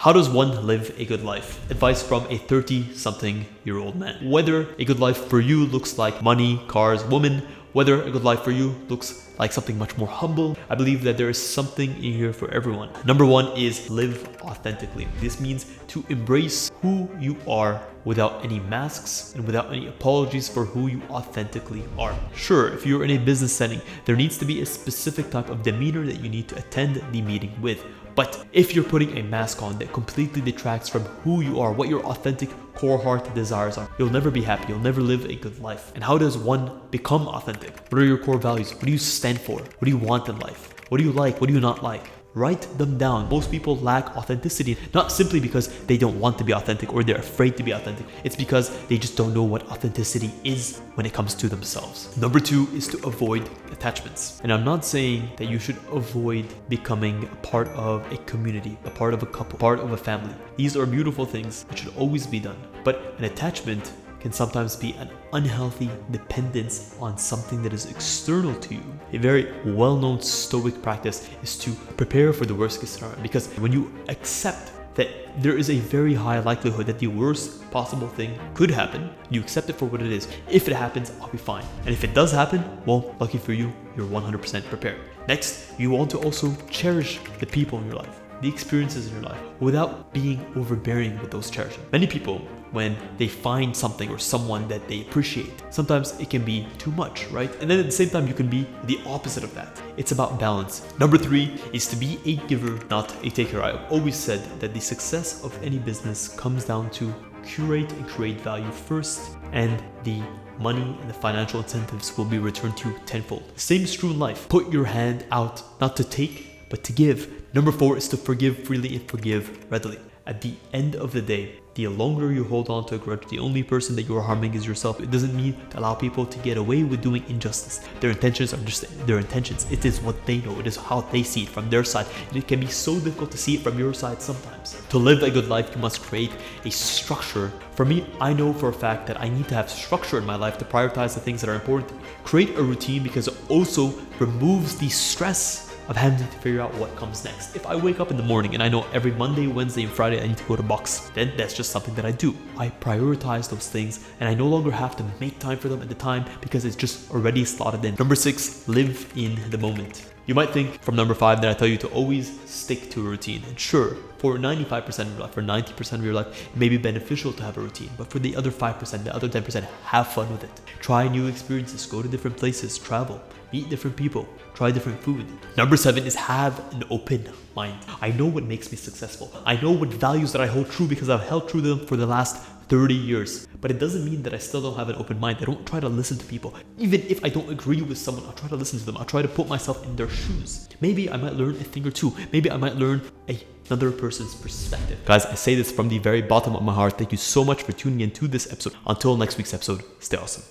How does one live a good life? Advice from a 30-something-year-old man. Whether a good life for you looks like money, cars, women, whether a good life for you looks like something much more humble, I believe that there is something in here for everyone. Number one is live authentically. This means to embrace who you are without any masks and without any apologies for who you authentically are. Sure, if you're in a business setting, there needs to be a specific type of demeanor that you need to attend the meeting with. But if you're putting a mask on that completely detracts from who you are, what your authentic core heart desires are, you'll never be happy. You'll never live a good life. And how does one become authentic? What are your core values? What do you stand for? What do you want in life? What do you like? What do you not like? Write them down. Most people lack authenticity, not simply because they don't want to be authentic or they're afraid to be authentic. It's because they just don't know what authenticity is when it comes to themselves. Number two is to avoid attachments. And I'm not saying that you should avoid becoming a part of a community, a part of a couple, part of a family. These are beautiful things that should always be done. But an attachment can sometimes be an unhealthy dependence on something that is external to you. A very well-known Stoic practice is to prepare for the worst case scenario, because when you accept that there is a very high likelihood that the worst possible thing could happen, you accept it for what it is. If it happens, I'll be fine. And if it does happen, well, lucky for you, you're 100% prepared. Next, you want to also cherish the people in your life, the experiences in your life, without being overbearing with those cherishing. Many people, when they find something or someone that they appreciate, sometimes it can be too much, right? And then at the same time, you can be the opposite of that. It's about balance. Number three is to be a giver, not a taker. I've always said that the success of any business comes down to curate and create value first, and the money and the financial incentives will be returned to you tenfold. Same is true in life. Put your hand out, not to take, but to give. Number four is to forgive freely and forgive readily. At the end of the day, the longer you hold on to a grudge, the only person that you are harming is yourself. It doesn't mean to allow people to get away with doing injustice. Their intentions are just their intentions. It is what they know. It is how they see it from their side. And it can be so difficult to see it from your side sometimes. To live a good life, you must create a structure. For me, I know for a fact that I need to have structure in my life to prioritize the things that are important. Create a routine because it also removes the stress of having to figure out what comes next. If I wake up in the morning and I know every Monday, Wednesday, and Friday I need to go to box, then that's just something that I do. I prioritize those things and I no longer have to make time for them at the time because it's just already slotted in. Number six, live in the moment. You might think from number five that I tell you to always stick to a routine. And sure, for 95% of your life, for 90% of your life, it may be beneficial to have a routine. But for the other 5%, the other 10%, have fun with it. Try new experiences, go to different places, travel, meet different people, try different food. Number seven is have an open mind. I know what makes me successful. I know what values that I hold true because I've held true to them for the last 30 years. But it doesn't mean that I still don't have an open mind. I don't try to listen to people. Even if I don't agree with someone, I'll try to listen to them. I'll try to put myself in their shoes. Maybe I might learn a thing or two. Maybe I might learn another person's perspective. Guys, I say this from the very bottom of my heart. Thank you so much for tuning in to this episode. Until next week's episode, stay awesome.